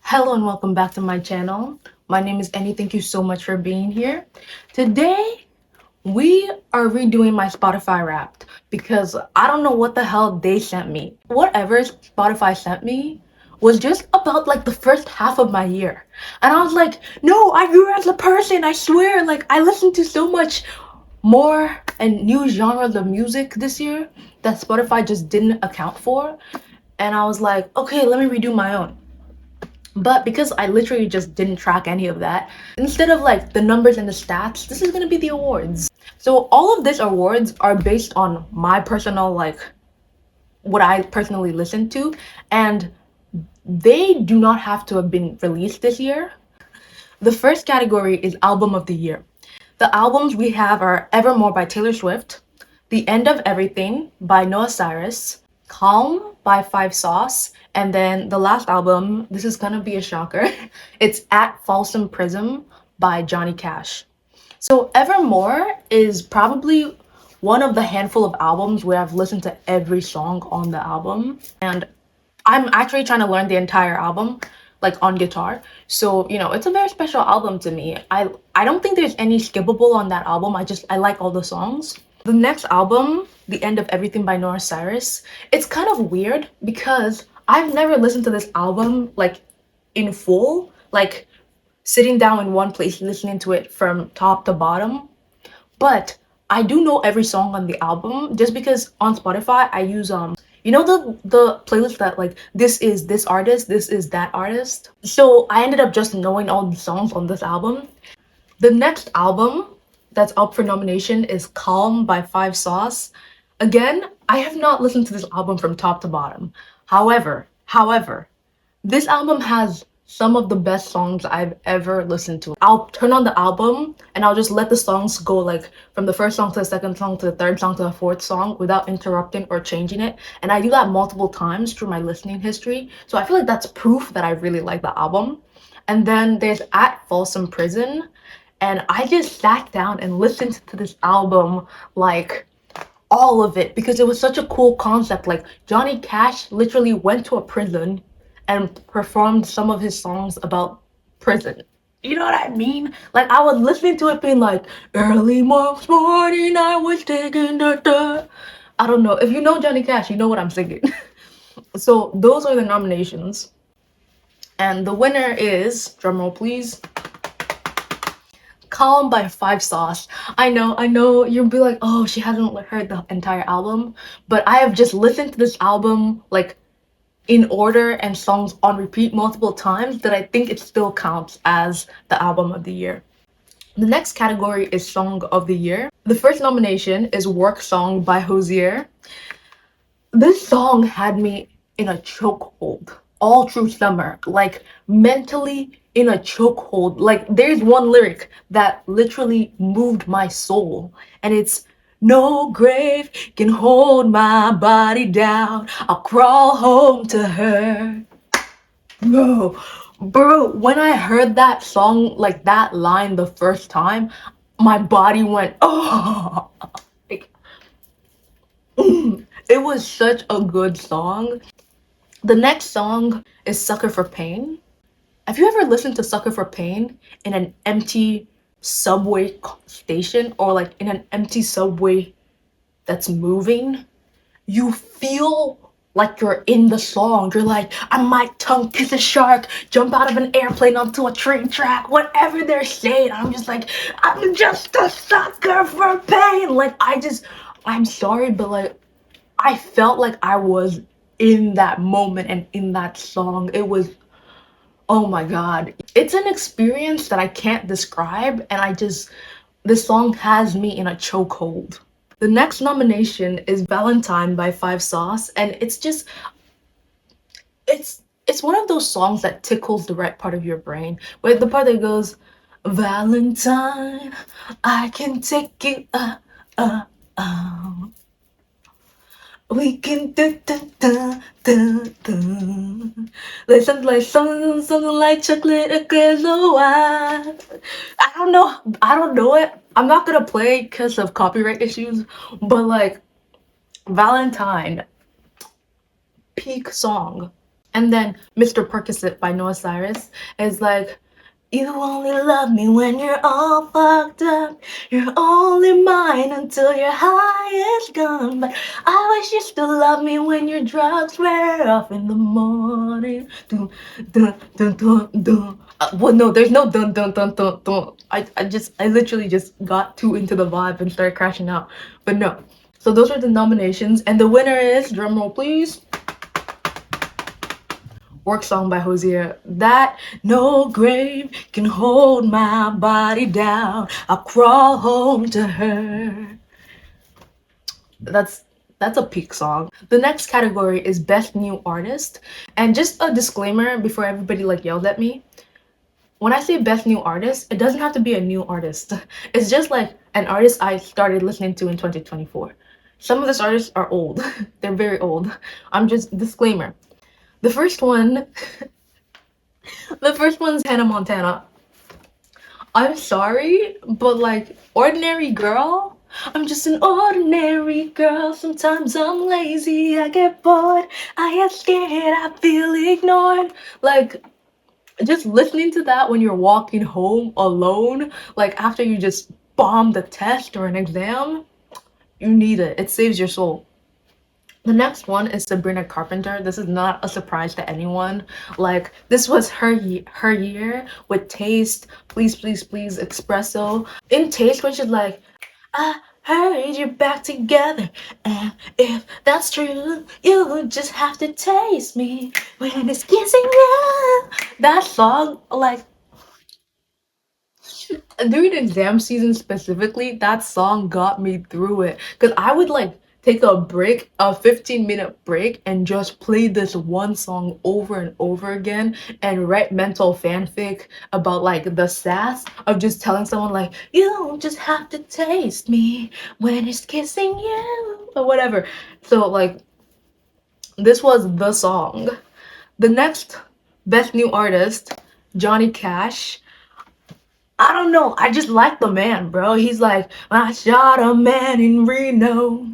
Hello and welcome back to my channel. My name is Annie. Thank you so much for being here. Today, we are redoing my Spotify Wrapped because I don't know what the hell they sent me. Whatever Spotify sent me was just about like the first half of my year. And I was like, no, I grew as a person. I swear. Like, I listened to so much more and new genres of music this year that Spotify just didn't account for. And I was like, okay, let me redo my own. But because I literally just didn't track any of that, instead of like the numbers and the stats, this is gonna be the awards. So all of these awards are based on my personal, like, what I personally listened to, and they do not have to have been released this year. The first category is Album of the Year. The albums we have are Evermore by Taylor Swift, The End of Everything by Noah Cyrus, Calm by Five Sauce, and then the last album, this is gonna be a shocker, it's At Folsom Prism by Johnny Cash. So Evermore is probably one of the handful of albums where I've listened to every song on the album, and I'm actually trying to learn the entire album like on guitar. So, it's a very special album to me. I don't think there's any skippable on that album. I like all the songs. The next album, The End of Everything by Noah Cyrus, it's kind of weird because I've never listened to this album like in full, like sitting down in one place listening to it from top to bottom. But I do know every song on the album just because on Spotify I use the playlist that like this is this artist, this is that artist. So I ended up just knowing all the songs on this album. The next album that's up for nomination is Calm by Five Sauce. Again, I have not listened to this album from top to bottom. However, this album has some of the best songs I've ever listened to. I'll turn on the album and I'll just let the songs go like from the first song to the second song to the third song to the fourth song without interrupting or changing it. And I do that multiple times through my listening history. So I feel like that's proof that I really like the album. And then there's At Folsom Prison. And I just sat down and listened to this album like all of it because it was such a cool concept. Like Johnny Cash literally went to a prison and performed some of his songs about prison. You know what I mean? Like I was listening to it being like, early morning I was taking the. I don't know. If you know Johnny Cash, you know what I'm singing. So those are the nominations. And the winner is, drumroll please, Calm by Five Sauce. I know, you'll be like, oh, she hasn't heard the entire album, but I have just listened to this album like in order and songs on repeat multiple times that I think it still counts as the album of the year. The next category is Song of the Year. The first nomination is Work Song by Hozier. This song had me in a chokehold all through summer, like mentally in a chokehold. Like there's one lyric that literally moved my soul, and it's no grave can hold my body down. I'll crawl home to her. Bro, when I heard that song, like that line the first time, my body went, oh, like, it was such a good song. The next song is Sucker for Pain. Have you ever listened to Sucker for Pain in an empty subway station or like in an empty subway that's moving? You feel like you're in the song. You're like, I might tongue kiss a shark, jump out of an airplane onto a train track, whatever they're saying. I'm just like, I'm just a sucker for pain. Like, I'm sorry, but like, I felt like I was in that moment and in that song. It was, oh my God. It's an experience that I can't describe, and this song has me in a chokehold. The next nomination is Valentine by Five Sauce, and it's one of those songs that tickles the right part of your brain. Where the part that goes, Valentine, I can take you uh, we can something like chocolate a glass of wine. I don't know it. I'm not gonna play because of copyright issues, but like Valentine, peak song. And then Mr. Percocet by Noah Cyrus is like, you only love me when you're all fucked up. You're only mine until your high is gone. But I wish you still love me when your drugs wear off in the morning. Dun, dun, dun, dun, dun. Well, no, there's no dun dun dun dun dun. I literally just got too into the vibe and started crashing out. But no. So those are the nominations, and the winner is, drumroll please, Work Song by Hosier. That no grave can hold my body down. I'll crawl home to her. That's a peak song. The next category is Best New Artist. And just a disclaimer before everybody like yelled at me. When I say Best New Artist, it doesn't have to be a new artist. It's just like an artist I started listening to in 2024. Some of these artists are old. They're very old. I'm just disclaimer. The first one The first one's Hannah Montana. I'm sorry, but like, ordinary girl? I'm just an ordinary girl. Sometimes I'm lazy, I get bored, I get scared, I feel ignored. Like, just listening to that when you're walking home alone, like after you just bombed a test or an exam, you need it. It saves your soul. The next one is Sabrina Carpenter. This is not a surprise to anyone. Like, this was her year with Taste, Please Please Please, Espresso. In Taste, when she's like, I heard you're back together, and if that's true, you just have to taste me when it's kissing you. That song, like, during exam season specifically, that song got me through it. Because I would like take a break, a 15-minute break, and just play this one song over and over again and write mental fanfic about like the sass of just telling someone like, you just have to taste me when it's kissing you, or whatever. So like, this was the song. The next Best New Artist, Johnny Cash. I don't know. I just like the man, bro. He's like, I shot a man in Reno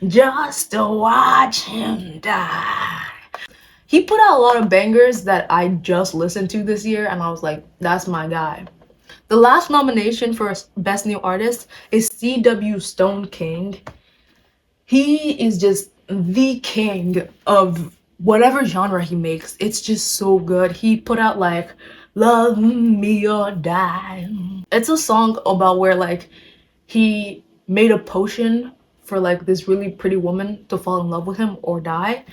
just to watch him die. He put out a lot of bangers that I just listened to this year, and I was like, that's my guy. The last nomination for Best New Artist is C.W. Stone King. He is just the king of whatever genre he makes. It's just so good. He put out like Love Me or Die. It's a song about where like he made a potion for like this really pretty woman to fall in love with him or die,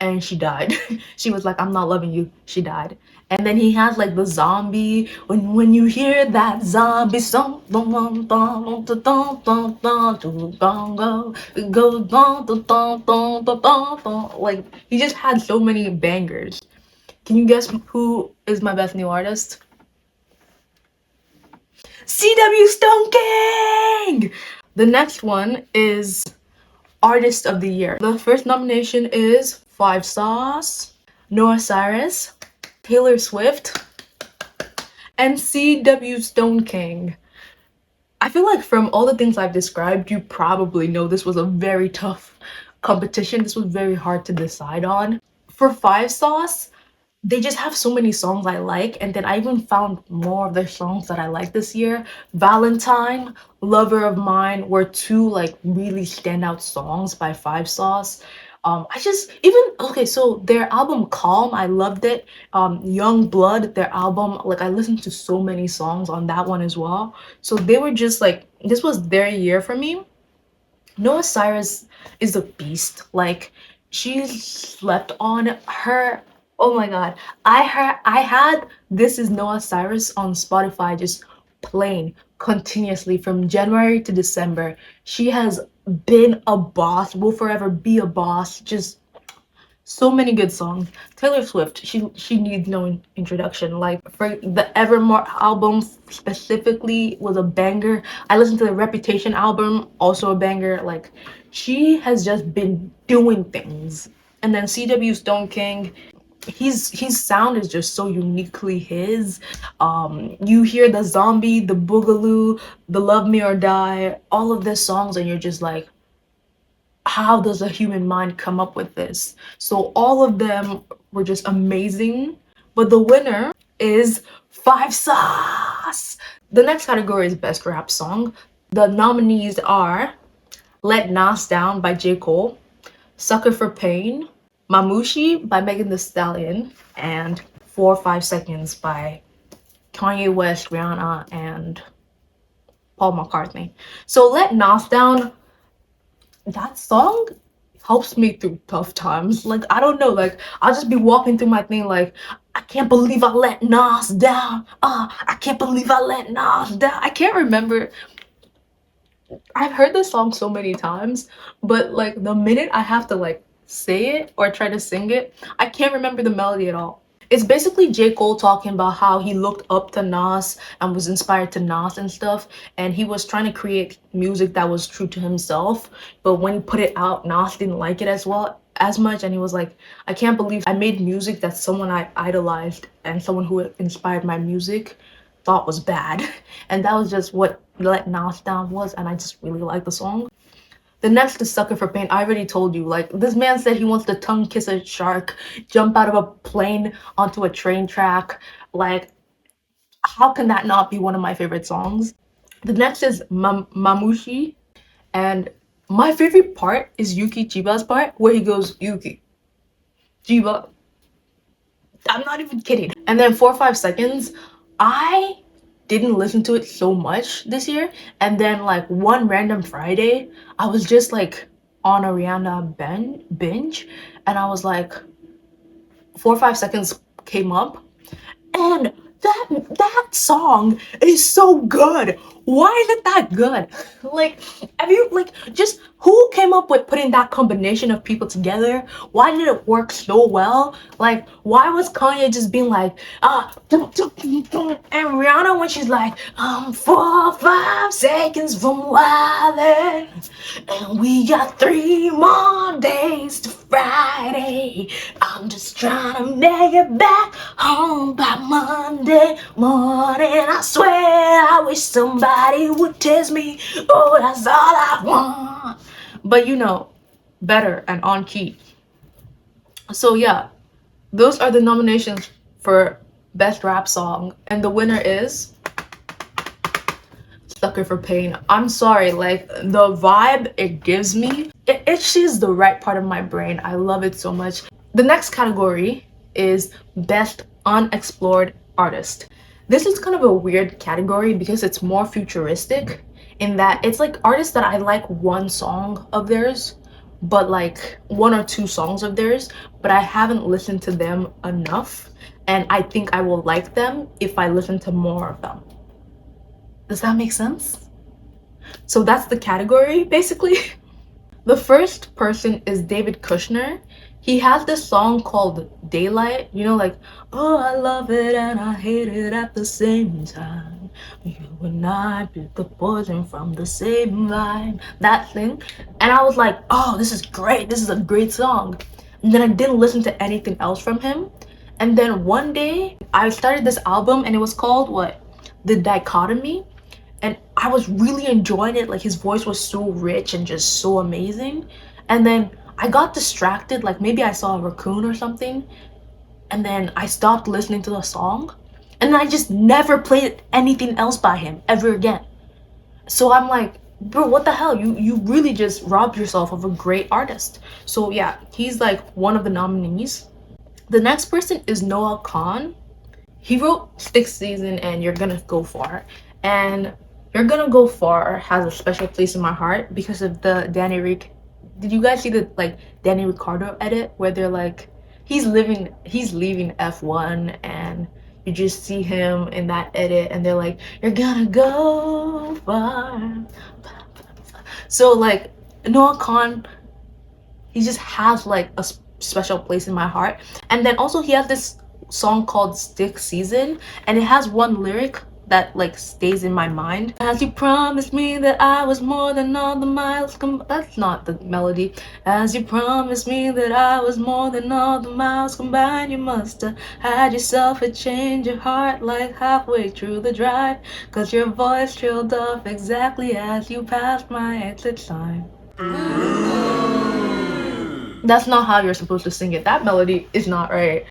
and she died. She was like, I'm not loving you. She died. And then he has like the zombie, when you hear that zombie song, like he just had so many bangers. Can you guess who is my best new artist? C.W. Stone King! The next one is Artist of the Year. The first nomination is Five Sauce, Noah Cyrus, Taylor Swift, and C.W. Stone King. I feel like from all the things I've described, you probably know this was a very tough competition. This was very hard to decide on. For Five Sauce, they just have so many songs I like, and then I even found more of their songs that I like this year. Valentine, Lover of Mine were two like really standout songs by Five Sauce. I just even okay, so their album Calm, I loved it. Young Blood, their album, like I listened to so many songs on that one as well. So they were just like, this was their year for me. Noah Cyrus is a beast. Like, she slept on her. Oh my god. I had This Is Noah Cyrus on Spotify just playing continuously from January to December. She has been a boss, will forever be a boss. Just so many good songs. Taylor Swift, she needs no introduction. Like for the Evermore album specifically was a banger. I listened to the Reputation album, also a banger. Like she has just been doing things. And then C.W. Stone King, his sound is just so uniquely his. You hear the Zombie, the Boogaloo, the Love Me or Die, all of the songs, and you're just like, how does a human mind come up with this? So all of them were just amazing. But the winner is Five Sauce. The next category is Best Rap Song. The nominees are Let Nas Down by J. Cole, Sucker for Pain, Mamushi by Megan Thee Stallion, and 4 or 5 Seconds by Kanye West, Rihanna, and Paul McCartney. So Let Nas Down, that song helps me through tough times. Like, I don't know, like, I'll just be walking through my thing like, I can't believe I let Nas down. I can't believe I let Nas down. I can't remember. I've heard this song so many times, but like the minute I have to like say it or try to sing it, I can't remember the melody at all. It's basically J. Cole talking about how he looked up to Nas and was inspired to Nas and stuff, and he was trying to create music that was true to himself, but when he put it out, Nas didn't like it as much, and he was like, I can't believe I made music that someone I idolized and someone who inspired my music thought was bad. And that was just what Let Nas Down was, and I just really like the song. The next is Sucker for Pain. I already told you, like, this man said he wants to tongue kiss a shark, jump out of a plane onto a train track. Like, how can that not be one of my favorite songs? The next is Mamushi, and my favorite part is Yuki Chiba's part where he goes, Yuki, Chiba. I'm not even kidding. And then 4 or 5 Seconds, I didn't listen to it so much this year, and then like one random Friday I was just like on a Rihanna binge, and I was like, 4 or 5 Seconds came up, and that song is so good. Why is it that good? Like, have you, like, just who came up with putting that combination of people together? Why did it work so well? Like, why was Kanye just being like, and Rihanna when she's like, 4 or 5 seconds from wildin', and we got 3 more days to Friday. I'm just trying to make it back home by Monday morning. I swear I wish somebody would test me. Oh, that's all I want. But you know, better and on key. So yeah, those are the nominations for Best Rap Song. And the winner is Sucker for Pain. I'm sorry, like, the vibe it gives me, it itches the right part of my brain. I love it so much. The next category is Best Unexplored Artist. This is kind of a weird category because it's more futuristic in that it's like artists that I like one song of theirs, but like 1 or 2 songs of theirs, but I haven't listened to them enough, and I think I will like them if I listen to more of them. Does that make sense? So that's the category, basically. The first person is David Kushner. He has this song called Daylight. You know, like, oh, I love it and I hate it at the same time. You and I pick the poison from the same line. That thing. And I was like, oh, this is great. This is a great song. And then I didn't listen to anything else from him. And then one day, I started this album and it was called, what? The Dichotomy. And I was really enjoying it. Like, his voice was so rich and just so amazing. And then I got distracted, like maybe I saw a raccoon or something, and then I stopped listening to the song, and I just never played anything else by him ever again. So I'm like, bro, what the hell? You really just robbed yourself of a great artist. So yeah, he's like one of the nominees. The next person is Noah Khan. He wrote Sixth Season and You're Gonna Go Far, and You're Gonna Go Far has a special place in my heart because of the did you guys see the like Danny Ricardo edit where they're like, he's leaving F1, and you just see him in that edit and they're like, you're gonna go far. So like, Noah Khan, he just has like a special place in my heart. And then also he has this song called Sixth Season, and it has one lyric that like stays in my mind. As you promised me that I was more than all the miles that's not the melody. As you promised me that I was more than all the miles combined, you must have had yourself a change of heart like halfway through the drive, cause your voice trailed off exactly as you passed my exit sign. That's not how you're supposed to sing it. That melody is not right.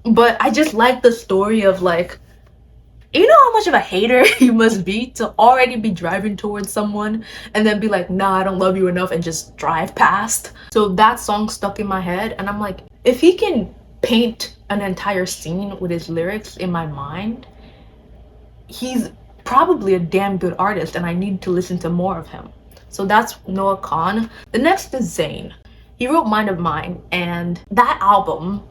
But I just like the story of like, you know how much of a hater you must be to already be driving towards someone and then be like, nah, I don't love you enough, and just drive past. So that song stuck in my head, and I'm like, if he can paint an entire scene with his lyrics in my mind, he's probably a damn good artist, and I need to listen to more of him. So that's Noah Khan. The next is Zayn. He wrote Mind of Mine, and that album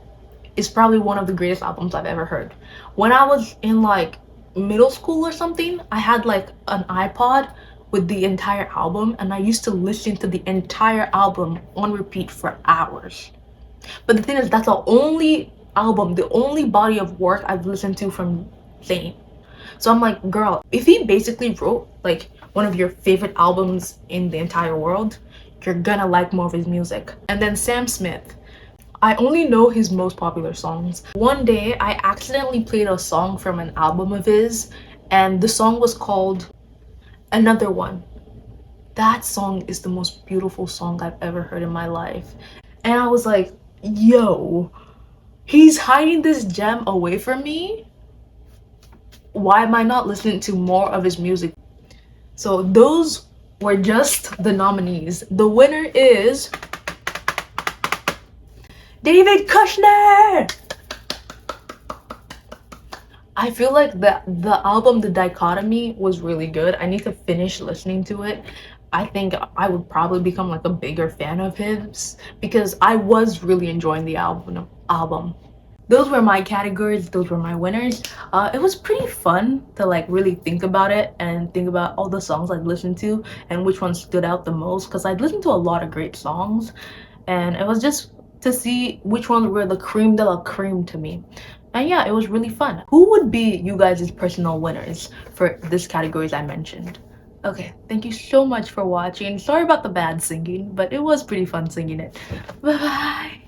is probably one of the greatest albums I've ever heard. When I was in like middle school or something, I had like an iPod with the entire album, and I used to listen to the entire album on repeat for hours. But the thing is, that's the only album, the only body of work I've listened to from Zayn. So I'm like, girl, if he basically wrote like one of your favorite albums in the entire world, you're gonna like more of his music. And then Sam Smith. I only know his most popular songs. One day, I accidentally played a song from an album of his, and the song was called Another One. That song is the most beautiful song I've ever heard in my life. And I was like, yo, he's hiding this gem away from me? Why am I not listening to more of his music? So those were just the nominees. The winner is David Kushner! I feel like the album The Dichotomy was really good. I need to finish listening to it. I think I would probably become like a bigger fan of his because I was really enjoying the album. Those were my categories, those were my winners. It was pretty fun to like really think about it and think about all the songs I'd listened to and which one stood out the most, because I'd listened to a lot of great songs, and it was just to see which ones were the cream de la cream to me. And yeah, it was really fun. Who would be you guys' personal winners for this categories I mentioned? Okay, thank you so much for watching. Sorry about the bad singing, but it was pretty fun singing it. Bye bye.